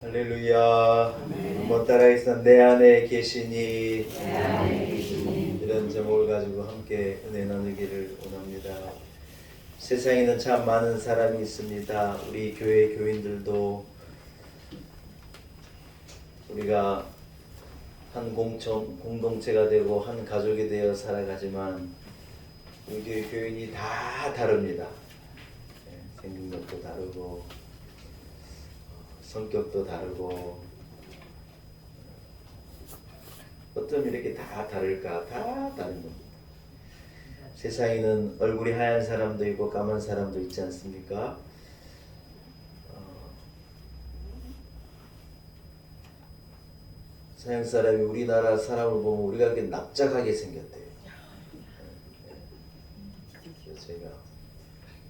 할렐루야. 한번 따라해서 내 안에 계시니 이런 제목을 가지고 함께 은혜 나누기를 원합니다. 세상에는 참 많은 사람이 있습니다. 우리 교회 교인들도 우리가 한 공동체가 되고 한 가족이 되어 살아가지만 우리 교회 교인이 다 다릅니다. 생긴 것도 다르고 성격도 다르고 어쩜 이렇게 다 다를까? 다 다른 겁니다. 세상에는 얼굴이 하얀 사람도 있고 까만 사람도 있지 않습니까? 서양 사람이 우리나라 사람을 보면 우리가 이렇게 납작하게 생겼대요.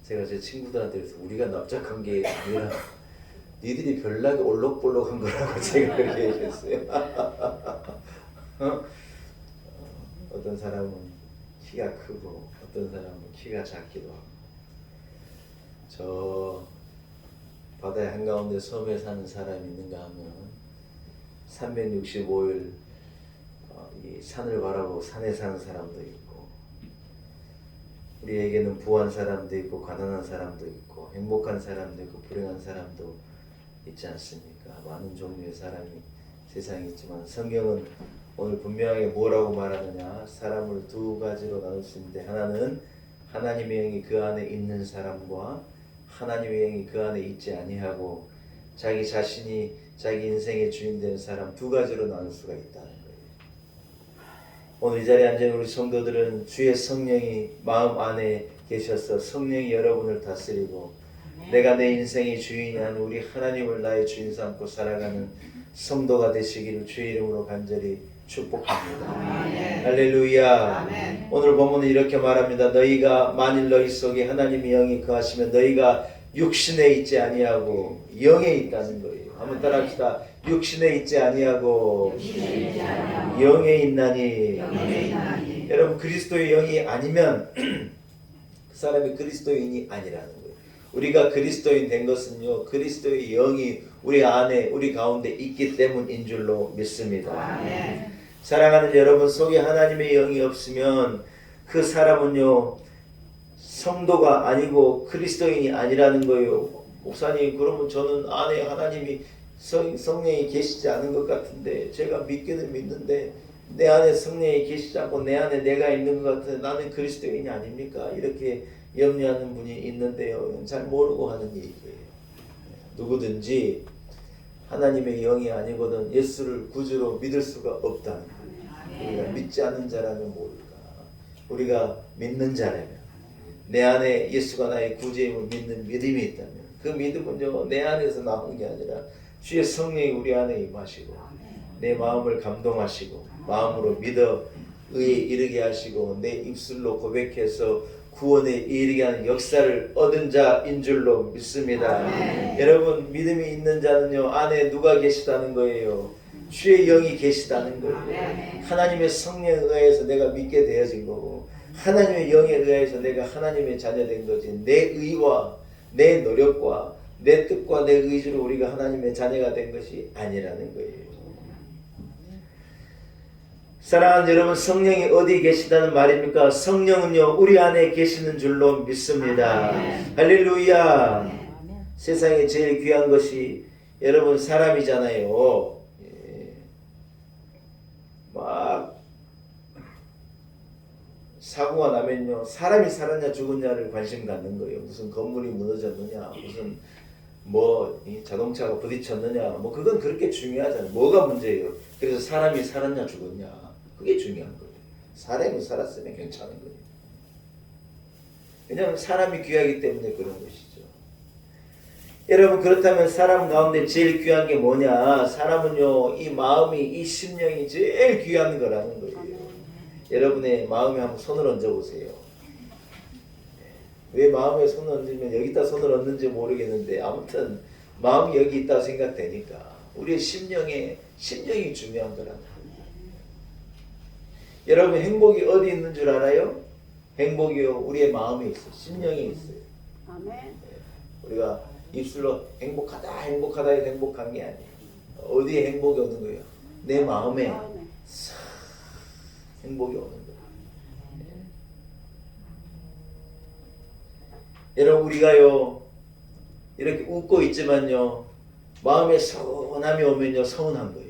제가 제 친구들한테 그래서 우리가 납작한 게 아니라 니들이 별나게 올록볼록한 거라고 제가 그렇게 얘기했어요. 어떤 사람은 키가 크고 어떤 사람은 키가 작기도 하고. 저 바다의 한가운데 섬에 사는 사람이 있는가 하면 365일 이 산을 바라보고 산에 사는 사람도 있고, 우리에게는 부한 사람도 있고 가난한 사람도 있고 행복한 사람도 있고 불행한 사람도 있지 않습니까? 많은 종류의 사람이 세상에 있지만 성경은 오늘 분명하게 뭐라고 말하느냐? 사람을 두 가지로 나눌 수 있는데, 하나는 하나님의 영이 그 안에 있는 사람과 하나님의 영이 그 안에 있지 아니하고 자기 자신이 자기 인생의 주인 되는 사람, 두 가지로 나눌 수가 있다는 거예요. 오늘 이 자리에 앉은 우리 성도들은 주의 성령이 마음 안에 계셔서 성령이 여러분을 다스리고 내가 내 인생의 주인이 아닌 우리 하나님을 나의 주인 삼고 살아가는 성도가 되시기를 주의 이름으로 간절히 축복합니다. 아멘. 할렐루야. 아멘. 오늘 본문은 이렇게 말합니다. 너희가 만일 너희 속에 하나님의 영이 거하시면 너희가 육신에 있지 아니하고 영에 있다는 거예요. 한번 따라합시다. 육신에 있지 아니하고 영에 있나니. 여러분, 그리스도의 영이 아니면 그 사람이 그리스도인이 아니라는 거예요. 우리가 그리스도인 된 것은요, 그리스도의 영이 우리 안에 우리 가운데 있기 때문인 줄로 믿습니다. 아멘. 사랑하는 여러분, 속에 하나님의 영이 없으면 그 사람은요 성도가 아니고 그리스도인이 아니라는 거예요. 목사님, 그러면 저는 안에 하나님이 성령이 계시지 않은 것 같은데, 제가 믿기는 믿는데 내 안에 성령이 계시지 않고 내 안에 내가 있는 것 같은데 나는 그리스도인이 아닙니까? 이렇게 염려하는 분이 있는데요, 잘 모르고 하는 얘기예요. 누구든지 하나님의 영이 아니거든 예수를 구주로 믿을 수가 없다는 거예요. 우리가 믿지 않는 자라면 모를까? 우리가 믿는 자라면, 내 안에 예수가 나의 구주임을 믿는 믿음이 있다면 그 믿음은요 내 안에서 나오는 게 아니라 주의 성령이 우리 안에 임하시고 내 마음을 감동하시고 마음으로 믿어 의에 이르게 하시고 내 입술로 고백해서 구원에 이르게 하는 역사를 얻은 자인 줄로 믿습니다. 아멘. 여러분, 믿음이 있는 자는요 안에 누가 계시다는 거예요? 주의 영이 계시다는 거예요. 아멘. 하나님의 성령에 의해서 내가 믿게 되어진 거고 하나님의 영에 의해서 내가 하나님의 자녀 된 거지, 내 의와 내 노력과 내 뜻과 내 의지로 우리가 하나님의 자녀가 된 것이 아니라는 거예요. 사랑하는 여러분, 성령이 어디 계시다는 말입니까? 성령은요 우리 안에 계시는 줄로 믿습니다. 아멘. 할렐루야. 아멘. 세상에 제일 귀한 것이 여러분 사람이잖아요. 막 사고가 나면요 사람이 살았냐 죽었냐를 관심 갖는 거예요. 무슨 건물이 무너졌느냐, 무슨 뭐 자동차가 부딪혔느냐, 뭐 그건 그렇게 중요하잖아요. 뭐가 문제예요? 그래서 사람이 살았냐 죽었냐, 그게 중요한 거예요. 사람이 살았으면 괜찮은 거예요. 왜냐하면 사람이 귀하기 때문에 그런 것이죠. 여러분, 그렇다면 사람 가운데 제일 귀한 게 뭐냐? 사람은요 이 마음이, 이 심령이 제일 귀한 거라는 거예요. 여러분의 마음에 한번 손을 얹어보세요. 왜 마음에 손을 얹으면 여기다 손을 얹는지 모르겠는데 아무튼 마음이 여기 있다고 생각되니까 우리의 심령이 중요한 거라는 거예요. 여러분, 행복이 어디 있는 줄 알아요? 행복이요 우리의 마음에 있어요. 심령에 있어요. 아멘. 우리가 입술로 행복하다 해서 행복한 게 아니에요. 어디에 행복이 오는 거예요? 내 마음에 싹 행복이 오는 거예요. 여러분 우리가요 이렇게 웃고 있지만요 마음에 서운함이 오면요 서운한 거예요.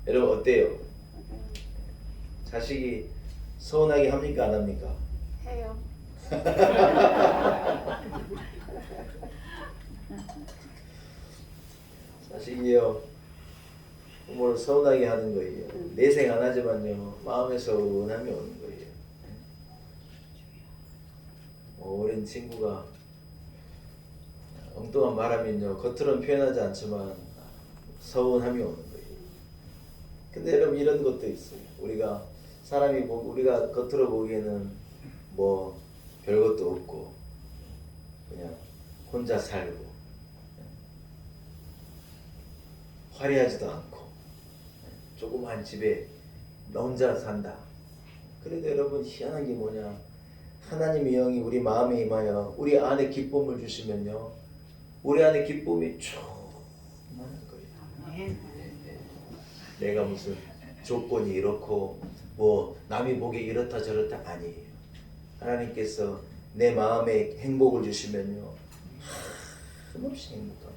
여러분 어때요? 자식이 서운하게 합니까 안 합니까? 해요. 자식이요 부모를 서운하게 하는 거예요. 내색 안 하지만요 마음에 서운함이 오는 거예요. 어린 친구가 엉뚱한 말하면요 겉으로는 표현하지 않지만 서운함이 오는 거예요. 근데 여러분 이런 것도 있어요. 우리가 사람이 우리가 겉으로 보기에는 뭐 별것도 없고 그냥 혼자 살고 화려하지도 않고 조그만 집에 나 혼자 산다. 그래도 여러분 희한한 게 뭐냐, 하나님의 영이 우리 마음에 임하여 우리 안에 기쁨을 주시면요 우리 안에 기쁨이 충만한 거예요. 내가 무슨 조건이 이렇고 뭐 남이 보기에 이렇다 저렇다 아니에요. 하나님께서 내 마음에 행복을 주시면요 한없이 행복합니다.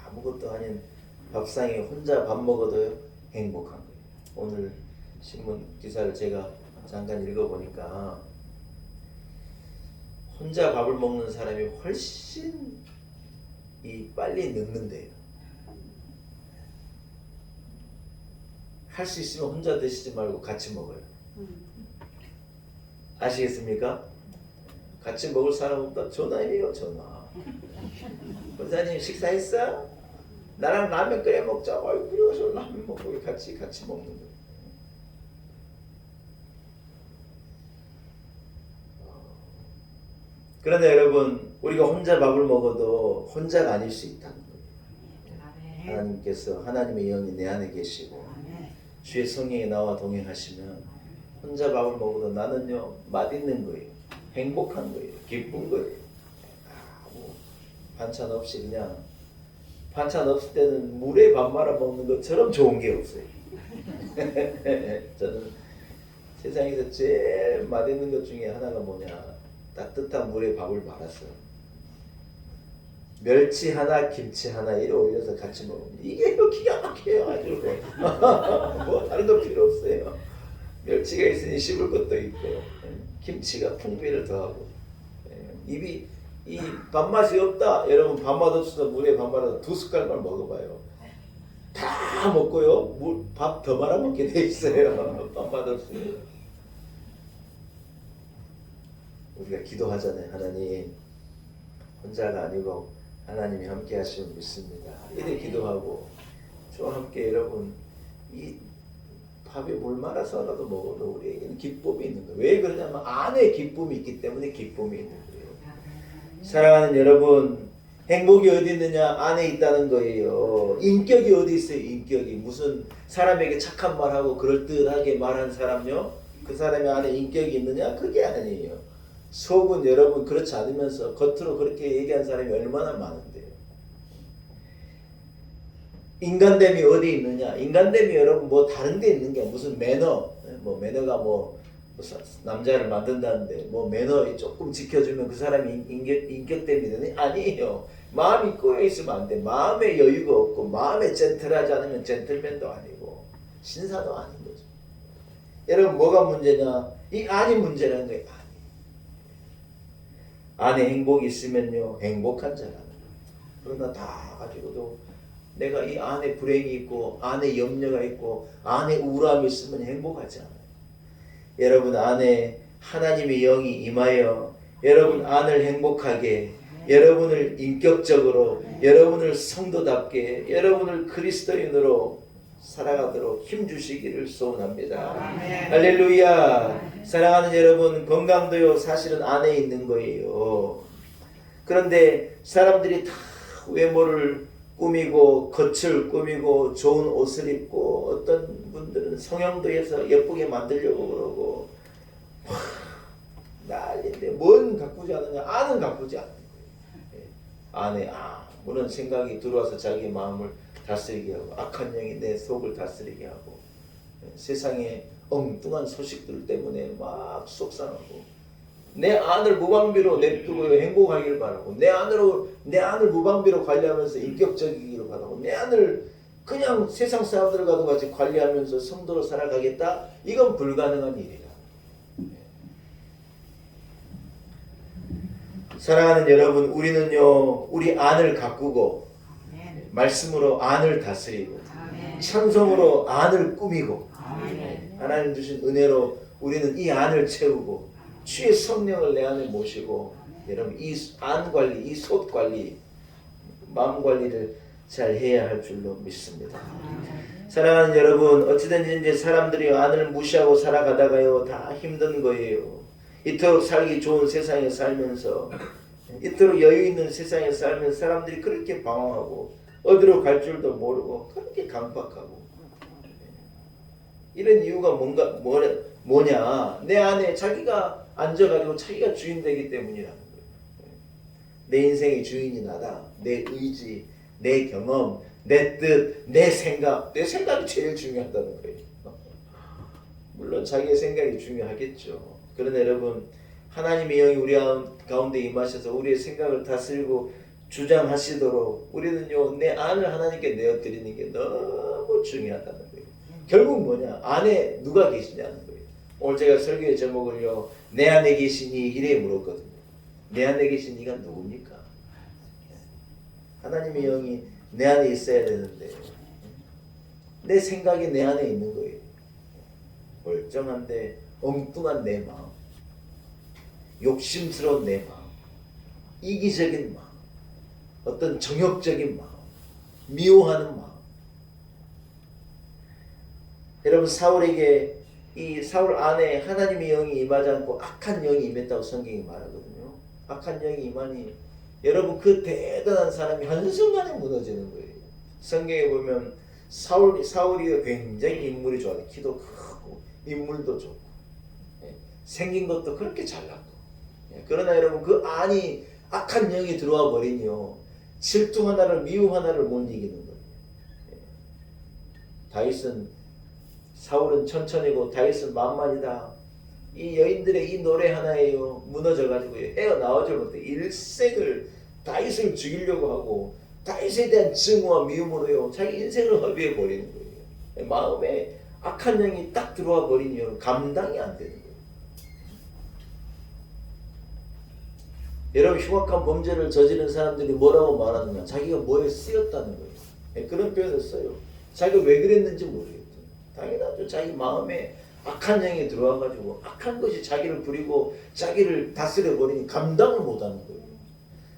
아무것도 아닌 밥상에 혼자 밥 먹어도 행복한 거예요. 오늘 신문 기사를 제가 잠깐 읽어보니까 혼자 밥을 먹는 사람이 훨씬 빨리 늙는데요. 할 수 있으면 혼자 드시지 말고 같이 먹어요. 아시겠습니까? 같이 먹을 사람 없다? 전화해요. 전화. 권사님 식사했어? 나랑 라면 끓여 먹자. 아유 그래서 라면 먹고 같이 먹는 거예요. 그런데 여러분 우리가 혼자 밥을 먹어도 혼자가 아닐 수 있다는 거예요. 하나님께서 하나님의 영이 내 안에 계시고 주의 성령이 나와 동행하시면 혼자 밥을 먹어도 나는요 맛있는 거예요. 행복한 거예요. 기쁜 거예요. 뭐 반찬 없이 그냥 반찬 없을 때는 물에 밥 말아 먹는 것처럼 좋은 게 없어요. 저는 세상에서 제일 맛있는 것 중에 하나가 뭐냐, 따뜻한 물에 밥을 말았어요. 멸치 하나, 김치 하나 이렇게 올려서 같이 먹으면 이게 기가 막혀요. 아주 뭐 다른 거 필요 없어요. 멸치가 있으니 씹을 것도 있고 김치가 풍미를 더하고 입이 이 밥맛이 없다. 여러분 밥맛 없어서 물에 밥 말아서 2숟갈만 먹어봐요. 다 먹고요 밥 더 말아 먹게 돼 있어요. 밥맛 없으면. 우리가 기도하잖아요. 하나님 혼자가 아니고 하나님이 함께 하시면 믿습니다. 이렇게 기도하고 저와 함께 여러분 이 밥에 물 말아서라도 먹어도 우리에게는 기쁨이 있는 거예요. 왜 그러냐면 안에 기쁨이 있기 때문에 기쁨이 있는 거예요. 사랑하는 여러분, 행복이 어디 있느냐? 안에 있다는 거예요. 인격이 어디 있어요? 인격이. 무슨 사람에게 착한 말하고 그럴듯하게 말한 사람요? 그 사람의 안에 인격이 있느냐? 그게 아니에요. 속은 여러분 그렇지 않으면서 겉으로 그렇게 얘기한 사람이 얼마나 많은데요. 인간됨이 어디 있느냐? 인간됨이 여러분 뭐 다른 데 있는 게 무슨 매너, 뭐 매너가 뭐 남자를 만든다는데 뭐 매너 조금 지켜주면 그 사람이 인격됨이 되니? 아니에요. 마음이 꼬여 있으면 안 돼. 마음에 여유가 없고 마음에 젠틀하지 않으면 젠틀맨도 아니고 신사도 아닌 거죠. 여러분 뭐가 문제냐? 이 안이 문제라는 거예요. 안에 행복이 있으면요 행복한 자라는 거예요. 그러나 다 가지고도 내가 이 안에 불행이 있고 안에 염려가 있고 안에 우울함이 있으면 행복하지 않아요. 여러분 안에 하나님의 영이 임하여 여러분 안을 행복하게, 여러분을 인격적으로, 여러분을 성도답게, 여러분을 그리스도인으로 살아가도록 힘주시기를 소원합니다. 할렐루야. 사랑하는 여러분, 건강도요 사실은 안에 있는 거예요. 그런데 사람들이 다 외모를 꾸미고 겉을 꾸미고 좋은 옷을 입고 어떤 분들은 성형도해서 예쁘게 만들려고 그러고 난리인데 뭔 가꾸지 않느냐? 안은 가꾸지 않는 거예요. 안에 아무런 생각이 들어와서 자기 마음을 다스리게 하고 악한 영이 내 속을 다스리게 하고 세상의 엉뚱한 소식들 때문에 막 속상하고 내 안을 무방비로 냅두고 행복하기를 바라고 내 안을 무방비로 관리하면서 인격적이기를 바라고 내 안을 그냥 세상 사람들과도 같이 관리하면서 성도로 살아가겠다? 이건 불가능한 일이라. 사랑하는 여러분, 우리는요 우리 안을 가꾸고 말씀으로 안을 다스리고 찬송으로 안을 꾸미고 하나님 주신 은혜로 우리는 이 안을 채우고 주의 성령을 내 안에 모시고 여러분 이 안 관리, 이 속 관리, 마음 관리를 잘 해야 할 줄로 믿습니다. 사랑하는 여러분, 어찌든지 이제 사람들이 안을 무시하고 살아가다가요 다 힘든 거예요. 이토록 살기 좋은 세상에 살면서 이토록 여유 있는 세상에 살면서 사람들이 그렇게 방황하고 어디로 갈 줄도 모르고 그렇게 강박하고 이런 이유가 뭐냐? 내 안에 자기가 앉아가지고 자기가 주인 되기 때문이라는 거예요. 내 인생의 주인이 나다. 내 의지, 내 경험, 내 뜻, 내 생각. 내 생각이 제일 중요하다는 거예요. 물론 자기의 생각이 중요하겠죠. 그러나 여러분, 하나님의 영이 우리 가운데 임하셔서 우리의 생각을 다스리고 주장하시도록 우리는요 내 안을 하나님께 내어드리는 게 너무 중요하다는 거예요. 결국 뭐냐? 안에 누가 계시냐는 거예요. 오늘 제가 설교의 제목을요 내 안에 계시니 이래 물었거든요. 내 안에 계신 이가 누굽니까? 하나님의 영이 내 안에 있어야 되는데 내 생각이 내 안에 있는 거예요. 멀쩡한데 엉뚱한 내 마음, 욕심스러운 내 마음, 이기적인 마음, 어떤 정욕적인 마음, 미워하는 마음. 여러분 사울에게 이 사울 안에 하나님의 영이 임하지 않고 악한 영이 임했다고 성경이 말하거든요. 악한 영이 임하니 여러분 그 대단한 사람이 한순간에 무너지는 거예요. 성경에 보면 사울이 굉장히 인물이 좋아요. 키도 크고 인물도 좋고 생긴 것도 그렇게 잘났고 그러나 여러분 그 안이 악한 영이 들어와 버리니요 질투 하나를 미움 하나를 못 이기는 거예요. 사울은 천천히고 다윗은 만만이다. 이 여인들의 이 노래 하나에요 무너져가지고 헤어나오지 못해 일생을 다윗을 죽이려고 하고 다윗에 대한 증오와 미움으로요 자기 인생을 허비해 버리는 거예요. 마음에 악한 영이 딱 들어와 버리니 감당이 안 되는 거예요. 여러분 흉악한 범죄를 저지른 사람들이 뭐라고 말하느냐? 자기가 뭐에 쓰였다는 거예요. 그런 표현을 써요. 자기가 왜 그랬는지 모르겠죠. 당연하죠. 자기 마음에 악한 영이 들어와가지고 악한 것이 자기를 부리고 자기를 다스려 버리니 감당을 못하는 거예요.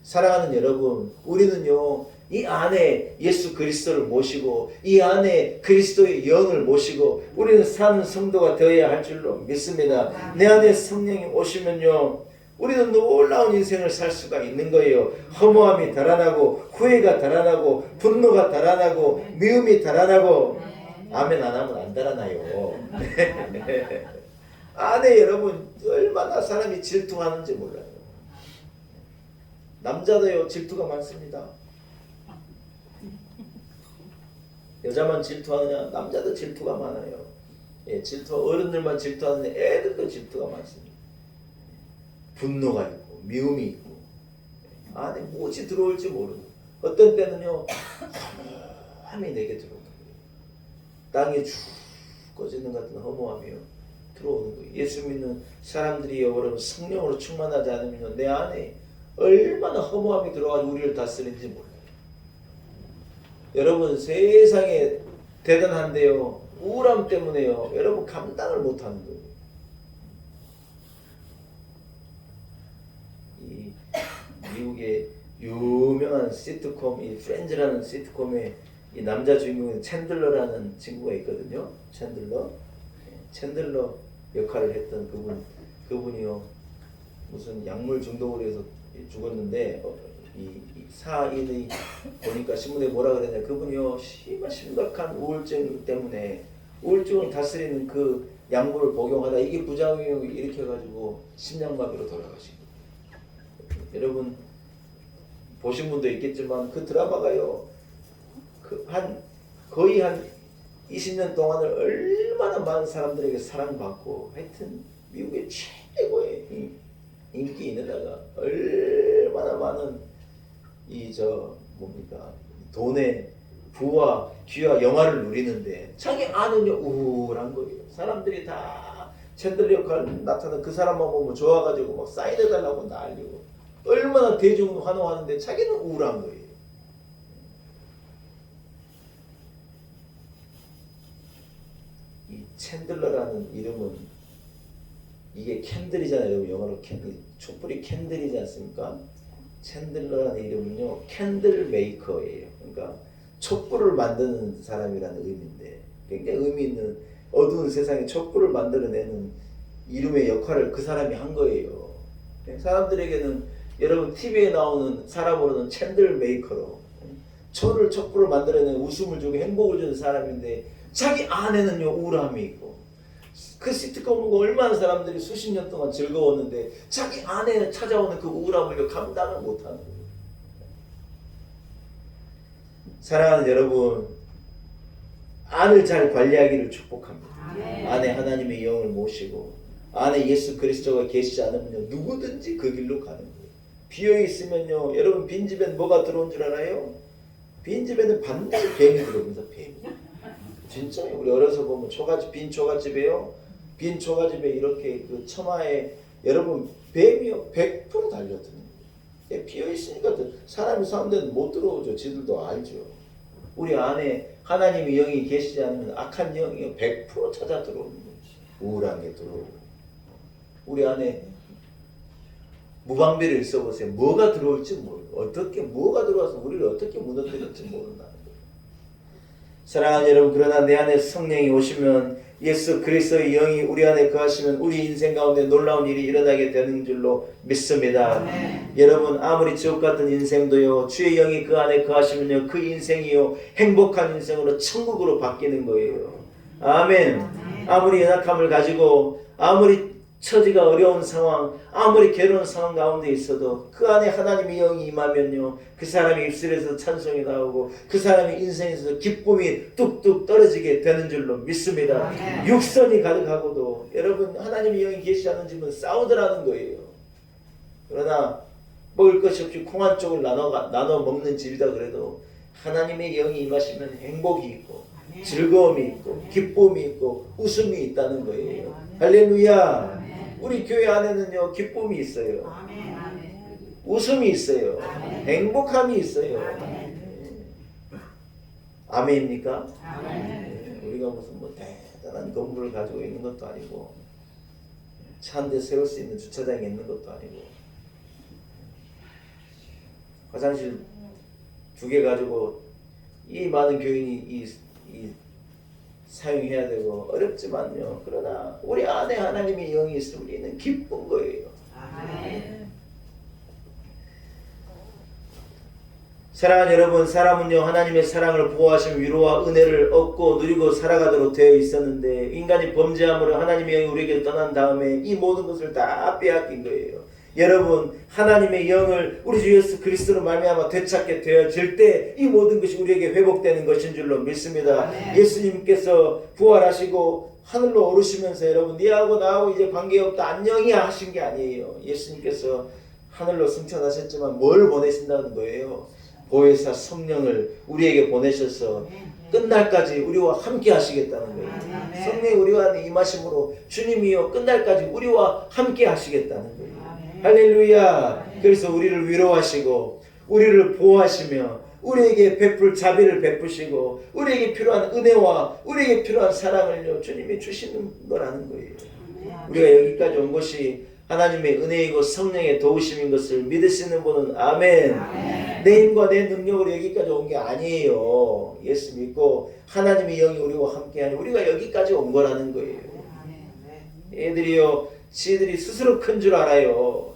사랑하는 여러분, 우리는요 이 안에 예수 그리스도를 모시고 이 안에 그리스도의 영을 모시고 우리는 사는 성도가 되어야 할 줄로 믿습니다. 내 안에 성령이 오시면요 우리는 놀라운 인생을 살 수가 있는 거예요. 허무함이 달아나고 후회가 달아나고 분노가 달아나고 미움이 달아나고 아멘 안 하면 안 달아나요. 안에 여러분 얼마나 사람이 질투하는지 몰라요. 남자도요 질투가 많습니다. 여자만 질투하느냐? 남자도 질투가 많아요. 어른들만 질투하는데 애들도 질투가 많습니다. 분노가 있고 미움이 있고 안에 무엇이 들어올지 모르고 어떤 때는요 허무함이 내게 들어오는 거예요. 땅에 쭉 꺼지는 같은 허무함이요 들어오는 거예요. 예수 믿는 사람들이요 여러분 성령으로 충만하지 않으면 내 안에 얼마나 허무함이 들어가지고 우리를 다스리는지 몰라요. 여러분 세상에 대단한데요 우울함 때문에요 여러분 감당을 못하는 거예요. 이 미국의 유명한 시트콤 이 프렌즈라는 시트콤의 이 남자 주인공인 챈들러라는 친구가 있거든요. 챈들러 역할을 했던 그분이요 무슨 약물 중독으로 해서 죽었는데 이 사인이 보니까 신문에 뭐라 그랬냐 그분이요 심각한 우울증 때문에 우울증을 다스리는 그 약물을 복용하다 이게 부작용을 일으켜가지고 심장마비로 돌아가신 거예요. 여러분 보신 분도 있겠지만 그 드라마가요. 거의 한 20년 동안을 얼마나 많은 사람들에게 사랑받고 하여튼 미국의 최고의 인기 있는다가 얼마나 많은 돈의 부와 귀와 영화를 누리는데 자기 아는요 우울한 거예요. 사람들이 다 챈들러 역할 나타나는 그 사람만 보면 좋아가지고 막 사인해달라고 난리고 얼마나 대중은 환호하는데 자기는 우울한 거예요. 이 챈들러라는 이름은 이게 캔들이잖아요. 여러분 영어로 촛불이 캔들이지 않습니까? 챈들러라는 이름은요 캔들 메이커예요. 그러니까 촛불을 만드는 사람이라는 의미인데 굉장히 의미 있는 어두운 세상에 촛불을 만들어내는 이름의 역할을 그 사람이 한 거예요. 사람들에게는 여러분 TV에 나오는 사람으로는 챈들 메이커로 촛불을 만들어내는 웃음을 주고 행복을 주는 사람인데 자기 안에는요 우울함이 있고 그 시트콤 보고 얼마나 사람들이 수십 년 동안 즐거웠는데 자기 안에 찾아오는 그 우울함을 감당을 못하는 거예요. 사랑하는 여러분, 안을 잘 관리하기를 축복합니다. 안에 하나님의 영을 모시고 안에 예수 그리스도가 계시지 않으면 누구든지 그 길로 가는 거예요. 비어 있으면요, 여러분 빈집엔 뭐가 들어온 줄 알아요? 빈집에는 반드시 뱀이 들어오면서 뱀이. 진짜요. 우리 어려서 보면 빈 초가집에요. 빈 초가집에 이렇게 그 처마에 여러분 뱀이요 100% 달려드는 거예요. 비어 있으니까 사람이 사는 데는 못 들어오죠. 지들도 알죠. 우리 안에 하나님의 영이 계시지 않으면 악한 영이 100% 찾아 들어오는 거예요. 우울한 게 들어오고. 우리 안에 무방비를 써보세요. 뭐가 들어올지 모르고 뭐가 들어와서 우리를 어떻게 무너뜨릴지 모른다는 거예요. 사랑하는 여러분, 그러나 내 안에 성령이 오시면 예수 그리스도의 영이 우리 안에 거하시면 우리 인생 가운데 놀라운 일이 일어나게 되는 줄로 믿습니다. 여러분 아무리 지옥 같은 인생도요 주의 영이 그 안에 거하시면요 그 인생이요 행복한 인생으로 천국으로 바뀌는 거예요. 아멘. 아무리 연약함을 가지고 아무리 처지가 어려운 상황, 아무리 괴로운 상황 가운데 있어도 그 안에 하나님의 영이 임하면요 그 사람의 입술에서 찬송이 나오고 그 사람의 인생에서 기쁨이 뚝뚝 떨어지게 되는 줄로 믿습니다. 육선이 가득하고도 여러분 하나님의 영이 계시지 않은 집은 싸우더라는 거예요. 그러나 먹을 것이 없이 콩 한 쪽을 나눠 먹는 집이다 그래도 하나님의 영이 임하시면 행복이 있고 즐거움이 있고 기쁨이 있고 웃음이 있다는 거예요. 할렐루야. 우리 교회 안에는요 기쁨이 있어요. 웃음이 있어요. 행복함이 있어요. 아멘입니까? 우리가 무슨 대단한 건물을 가지고 있는 것도 아니고 차 한 대 세울 수 있는 주차장이 있는 것도 아니고 화장실 2개 가지고 이 많은 교인이 사용해야 되고 어렵지만요. 그러나 우리 안에 하나님의 영이 있으면 우리는 기쁜 거예요. 아멘. 사랑하는 여러분, 사람은요 하나님의 사랑을 보호하시며 위로와 은혜를 얻고 누리고 살아가도록 되어 있었는데 인간이 범죄함으로 하나님의 영이 우리에게 떠난 다음에 이 모든 것을 다 빼앗긴 거예요. 여러분 하나님의 영을 우리 주 예수 그리스도로 말미암아 되찾게 되어질 때 이 모든 것이 우리에게 회복되는 것인 줄로 믿습니다. 예수님께서 부활하시고 하늘로 오르시면서 여러분 니하고 나하고 이제 관계없다 안녕이야 하신 게 아니에요. 예수님께서 하늘로 승천하셨지만 뭘 보내신다는 거예요? 보혜사 성령을 우리에게 보내셔서 끝날까지 우리와 함께 하시겠다는 거예요. 성령이 우리와 임하심으로 주님이요 끝날까지 우리와 함께 하시겠다는 거예요. 할렐루야. 그래서 우리를 위로하시고 우리를 보호하시며 우리에게 자비를 베푸시고 우리에게 필요한 은혜와 우리에게 필요한 사랑을 주님이 주시는 거라는 거예요. 우리가 여기까지 온 것이 하나님의 은혜이고 성령의 도우심인 것을 믿으시는 분은 아멘. 내 힘과 내 능력으로 여기까지 온 게 아니에요. 예수 믿고 하나님의 영이 우리와 함께하니 우리가 여기까지 온 거라는 거예요. 애들이요 지들이 스스로 큰 줄 알아요.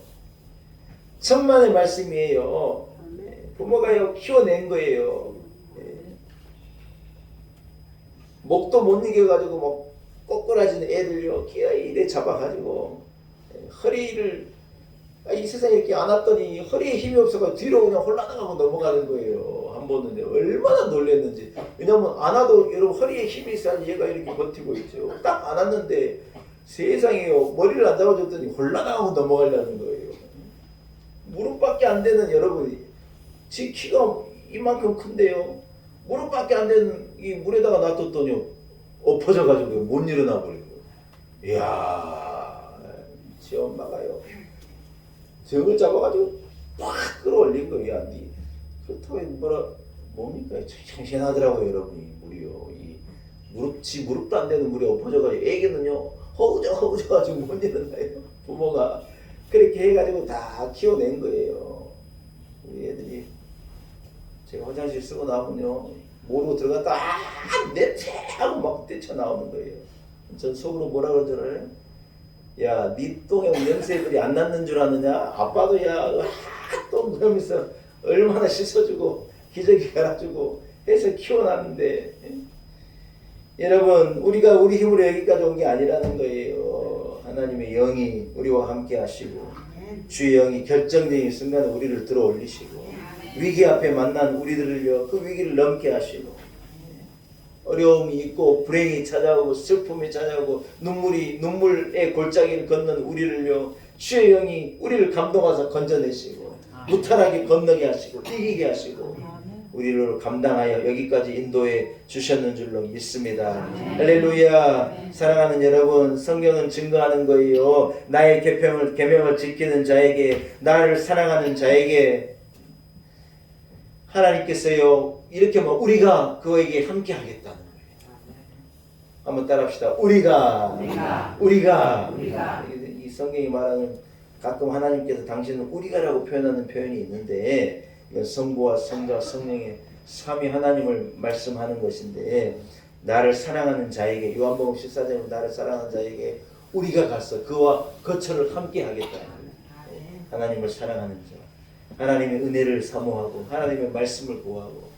천만의 말씀이에요. 부모가요 키워낸 거예요. 목도 못 이겨가지고 막 꼬꾸라지는 애들요 기어이 이래 잡아가지고 허리를 이 세상에 이렇게 안 왔더니 허리에 힘이 없어서 뒤로 그냥 홀라당하고 넘어가는 거예요. 한 번은 얼마나 놀랐는지. 왜냐면 안 와도 여러분 허리에 힘이 있어야 얘가 이렇게 버티고 있죠. 딱 안 왔는데 세상에요. 머리를 안 잡아줬더니 홀라당하고 넘어가려는 거예요. 무릎밖에 안 되는 여러분, 지 키가 이만큼 큰데요. 무릎밖에 안 되는 이 물에다가 놔뒀더니 엎어져가지고 못 일어나 버리고. 이야, 지 엄마가요. 정을 잡아가지고 팍 끌어올린 거야. 야, 니 그렇다고 뭐라 뭡니까? 청신하더라고요, 여러분이 물이요. 이 지 무릎도 안 되는 물에 엎어져가지고 애기는요 허우적가지고 못 일어나요. 부모가 그렇게 해가지고 다 키워낸 거예요. 우리 애들이 제가 화장실 쓰고 나오면요 모르고 들어갔다 냄새 하고 막 뛰쳐나오는 거예요. 전 속으로 뭐라 그러는 줄 알아요? 야, 니 똥에 냄새들이 안 났는 줄 아느냐? 아빠도 야, 똥 그러면서 얼마나 씻어주고 기저귀 갈아주고 해서 키워놨는데, 여러분, 우리가 우리 힘으로 여기까지 온 게 아니라는 거예요. 하나님의 영이 우리와 함께 하시고 주의 영이 결정적인 순간에 우리를 들어 올리시고 위기 앞에 만난 우리들을요 그 위기를 넘게 하시고 어려움이 있고 불행이 찾아오고 슬픔이 찾아오고 눈물의 골짜기를 걷는 우리를요 주의 영이 우리를 감동하셔서 건져내시고 무탈하게 건너게 하시고 이기게 하시고 우리를 감당하여 여기까지 인도해 주셨는 줄로 믿습니다. 할렐루야. 사랑하는 여러분, 성경은 증거하는 거예요. 나의 계명을 지키는 자에게, 나를 사랑하는 자에게 하나님께서요 이렇게 뭐 우리가 그에게 함께 하겠다는 거예요. 한번 따라합시다. 우리가. 이 성경이 말하는, 가끔 하나님께서 당신은 우리가라고 표현하는 표현이 있는데 이건 성부와 성자와 성령의 삼위 하나님을 말씀하는 것인데, 나를 사랑하는 자에게, 요한복음 14장에 나를 사랑하는 자에게 우리가 가서 그와 거처를 함께 하겠다는 거예요. 하나님을 사랑하는 자, 하나님의 은혜를 사모하고 하나님의 말씀을 구하고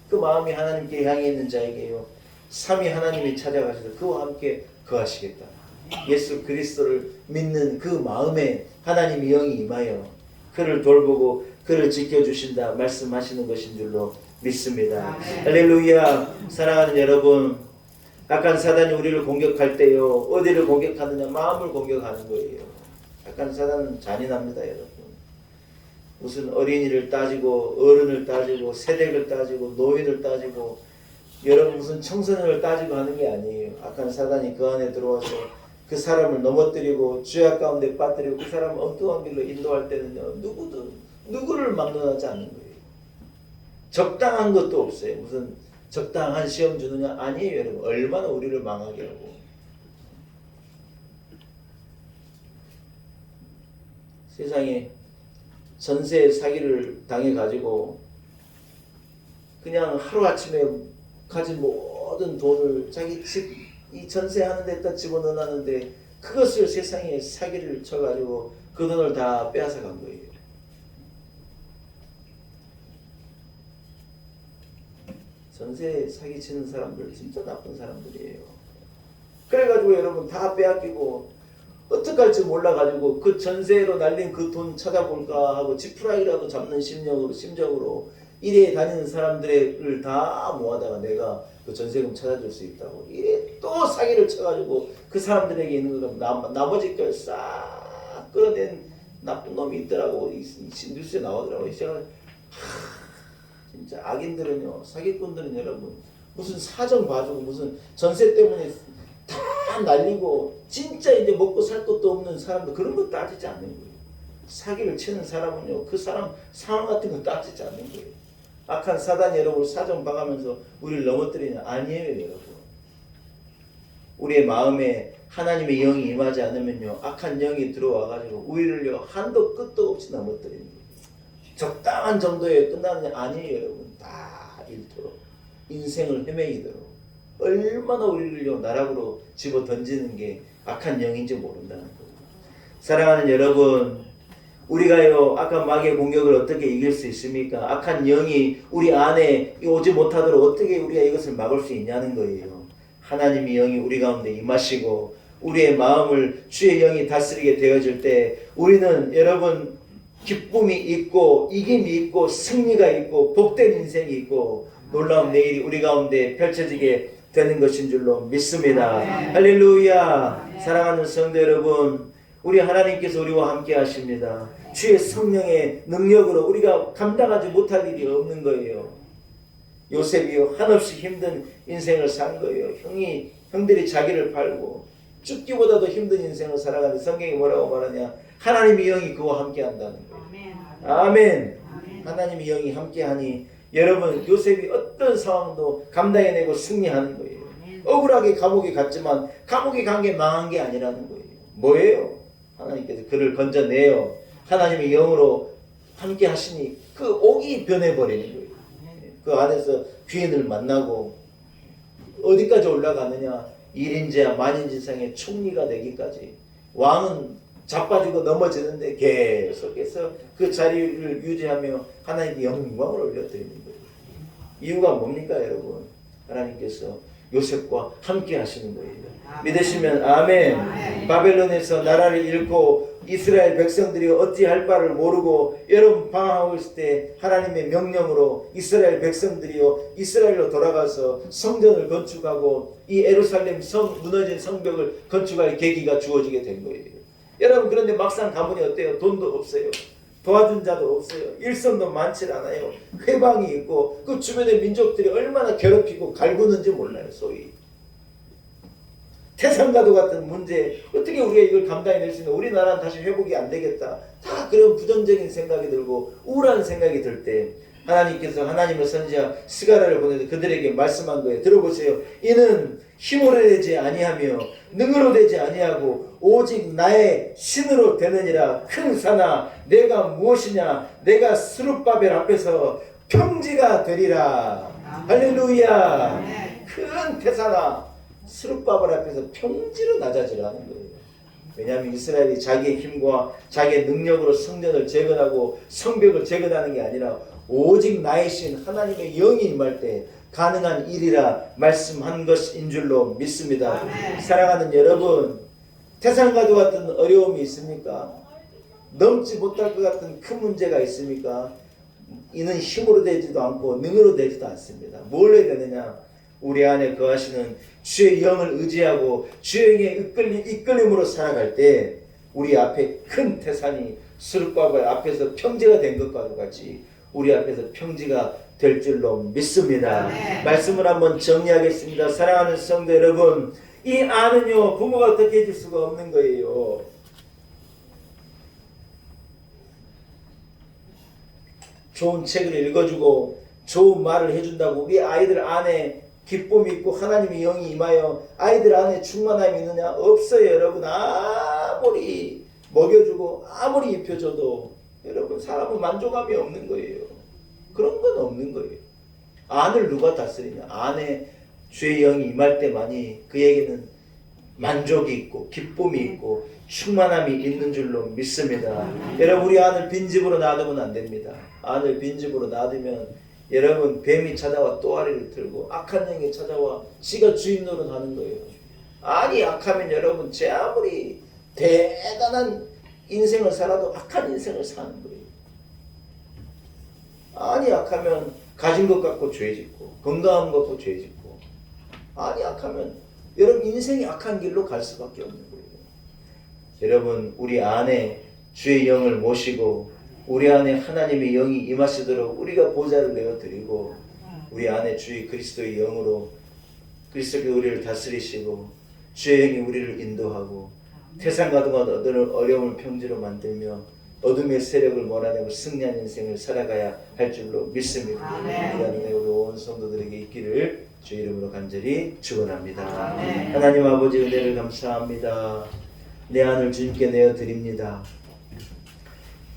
그 마음이 하나님께 향해 있는 자에게요 삼위 하나님이 찾아가셔서 그와 함께 거하시겠다. 예수 그리스도를 믿는 그 마음에 하나님의 영이 임하여 그를 돌보고 그를 지켜주신다 말씀하시는 것인 줄로 믿습니다. 할렐루야. 사랑하는 여러분, 악한 사단이 우리를 공격할 때요 어디를 공격하느냐? 마음을 공격하는 거예요. 악한 사단은 잔인합니다. 여러분, 무슨 어린이를 따지고 어른을 따지고 세대를 따지고 노인을 따지고 여러분 무슨 청소년을 따지고 하는 게 아니에요. 악한 사단이 그 안에 들어와서 그 사람을 넘어뜨리고 죄악 가운데 빠뜨리고 그 사람을 엉뚱한 길로 인도할 때는요 누구를 막론하지 않는 거예요. 적당한 것도 없어요. 무슨 적당한 시험 주느냐? 아니에요. 여러분, 얼마나 우리를 망하게 하고. 세상에 전세 사기를 당해가지고 그냥 하루아침에 가진 모든 돈을 자기 집 이 전세하는 데다 집어넣었는데 그것을 세상에 사기를 쳐가지고 그 돈을 다 빼앗아 간 거예요. 전세 사기치는 사람들 진짜 나쁜 사람들이에요. 그래가지고 여러분 다 빼앗기고 어떡할지 몰라가지고 그 전세로 날린 그 돈 찾아볼까 하고 지푸라기라도 잡는 심정으로 이래 다니는 사람들을 다 모아다가 내가 그 전세금 찾아줄 수 있다고 이래 또 사기를 쳐가지고 그 사람들에게 있는 거 나머지 걸 싹 끌어낸 나쁜 놈이 있더라고. 뉴스에 나오더라고요. 진짜 악인들은요, 사기꾼들은 여러분 무슨 사정 봐주고 무슨 전세 때문에 다 날리고 진짜 이제 먹고 살 것도 없는 사람들 그런 거 따지지 않는 거예요. 사기를 치는 사람은요 그 사람 상황 같은 거 따지지 않는 거예요. 악한 사단이 여러분을 사정 봐가면서 우리를 넘어뜨리냐? 아니에요. 여러분, 우리의 마음에 하나님의 영이 임하지 않으면요 악한 영이 들어와가지고 우리를요 한도 끝도 없이 넘어뜨리는 거예요. 적당한 정도에 끝나느냐? 아니에요. 여러분, 다 잃도록 인생을 헤매이도록 얼마나 우리를요 나락으로 집어 던지는 게 악한 영인지 모른다는 거예요. 사랑하는 여러분, 우리가요 악한 마귀의 공격을 어떻게 이길 수 있습니까? 악한 영이 우리 안에 오지 못하도록 어떻게 우리가 이것을 막을 수 있냐는 거예요. 하나님의 영이 우리 가운데 임하시고 우리의 마음을 주의 영이 다스리게 되어질 때 우리는 여러분 기쁨이 있고 이김이 있고 승리가 있고 복된 인생이 있고 놀라운 내일이 우리 가운데 펼쳐지게 되는 것인 줄로 믿습니다. 할렐루야. 사랑하는 성도 여러분, 우리 하나님께서 우리와 함께 하십니다. 주의 성령의 능력으로 우리가 감당하지 못할 일이 없는 거예요. 요셉이요, 한없이 힘든 인생을 산 거예요. 형들이 자기를 팔고 죽기보다도 힘든 인생을 살아가는 성경이 뭐라고 말하냐? 하나님의 영이 그와 함께 한다는 거예요. 아멘. 하나님의 영이 함께하니 여러분, 요셉이 어떤 상황도 감당해내고 승리하는 거예요. 억울하게 감옥에 갔지만 감옥에 간 게 망한 게 아니라는 거예요. 뭐예요? 하나님께서 그를 건져내요. 하나님의 영으로 함께 하시니 그 옥이 변해버리는 거예요. 그 안에서 귀인을 만나고 어디까지 올라가느냐? 1인자 만인지상의 총리가 되기까지. 왕은 자빠지고 넘어지는데 계속해서 그 자리를 유지하며 하나님께 영광을 올려드리는 거예요. 이유가 뭡니까 여러분? 하나님께서 요셉과 함께 하시는 거예요. 믿으시면 아멘. 바벨론에서 나라를 잃고 이스라엘 백성들이 어찌할 바를 모르고 여러분 방황하고 있을 때 하나님의 명령으로 이스라엘 백성들이요 이스라엘로 돌아가서 성전을 건축하고 이 예루살렘 무너진 성벽을 건축할 계기가 주어지게 된 거예요. 여러분, 그런데 막상 가보니 어때요? 돈도 없어요. 도와준 자도 없어요. 일손도 많지 않아요. 회방이 있고 그 주변의 민족들이 얼마나 괴롭히고 갈구는지 몰라요. 소위 태산가도 같은 문제, 어떻게 우리가 이걸 감당해낼 수 있는, 우리나라는 다시 회복이 안 되겠다, 다 그런 부정적인 생각이 들고 우울한 생각이 들 때 하나님께서 하나님의 선지자 스가랴를 보내서 그들에게 말씀한 거예요. 들어보세요. 이는 힘으로 되지 아니하며 능으로 되지 아니하고 오직 나의 신으로 되느니라. 큰 산아 내가 무엇이냐? 내가 스룹바벨 앞에서 평지가 되리라. 할렐루야. 큰 태산아 스룹바벨 앞에서 평지로 낮아지라는 거예요. 왜냐하면 이스라엘이 자기의 힘과 자기의 능력으로 성전을 재건하고 성벽을 재건하는 게 아니라 오직 나의 신 하나님의 영이 임할 때 가능한 일이라 말씀한 것인 줄로 믿습니다. 사랑하는 여러분, 태산가도 같은 어려움이 있습니까? 넘지 못할 것 같은 큰 문제가 있습니까? 이는 힘으로 되지도 않고 능으로 되지도 않습니다. 뭘 해야 되느냐? 우리 안에 거하시는 주의 영을 의지하고 주의 영의 이끌림으로 살아갈 때 우리 앞에 큰 태산이 스룹바벨 앞에서 평지가 된 것과 같이 우리 앞에서 평지가 될 줄로 믿습니다. 말씀을 한번 정리하겠습니다. 사랑하는 성도 여러분, 이 안은요 부모가 어떻게 해줄 수가 없는 거예요. 좋은 책을 읽어주고 좋은 말을 해준다고 우리 아이들 안에 기쁨이 있고 하나님의 영이 임하여 아이들 안에 충만함이 있느냐? 없어요. 여러분, 아무리 먹여주고 아무리 입혀줘도 여러분 사람은 만족감이 없는 거예요. 그런 건 없는 거예요. 안을 누가 다스리냐? 안에 주의 영이 임할 때만이 그에게는 만족이 있고 기쁨이 있고 충만함이 있는 줄로 믿습니다. 여러분, 우리 안을 빈집으로 놔두면 안 됩니다. 안을 빈집으로 놔두면 여러분 뱀이 찾아와 또아리를 들고 악한 영이 찾아와 지가 주인 노릇하는 거예요. 안이 악하면 여러분 제 아무리 대단한 인생을 살아도 악한 인생을 사는 거예요. 안이 악하면 가진 것 갖고 죄 짓고 건강한 것 갖고 죄 짓고, 안이 악하면 여러분 인생이 악한 길로 갈 수밖에 없는 거예요. 여러분, 우리 안에 주의 영을 모시고 우리 안에 하나님의 영이 임하시도록 우리가 보좌를 내어드리고 우리 안에 주의 그리스도의 영으로 그리스도께서 우리를 다스리시고 주의 영이 우리를 인도하고 태산가도가 어려움을 평지로 만들며 어둠의 세력을 몰아내고 승리한 인생을 살아가야 할 줄로 믿습니다. 우리 안에 우리 온 성도들에게 있기를 주 이름으로 간절히 축원합니다. 하나님 아버지, 은혜를 감사합니다. 내 안을 주님께 내어드립니다.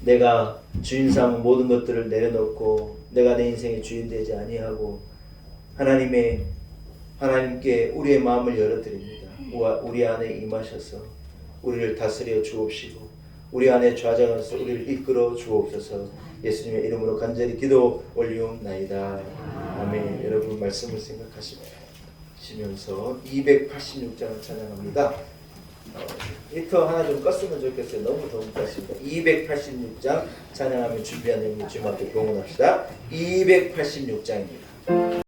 내가 주인 삼은 모든 것들을 내려놓고 내가 내 인생의 주인 되지 아니하고 하나님께 우리의 마음을 열어드립니다. 우리 안에 임하셔서 우리를 다스려 주옵시고 우리 안에 좌정하셔서 우리를 이끌어 주옵소서. 예수님의 이름으로 간절히 기도 올리옵나이다. 아멘. 여러분, 말씀을 생각하시면서 286장을 찬양합니다. 히터 하나 좀 껐으면 좋겠어요. 너무 도움 갔습니다. 286장 찬양하며 준비하는 우리 주님께 봉헌합시다. 286장입니다.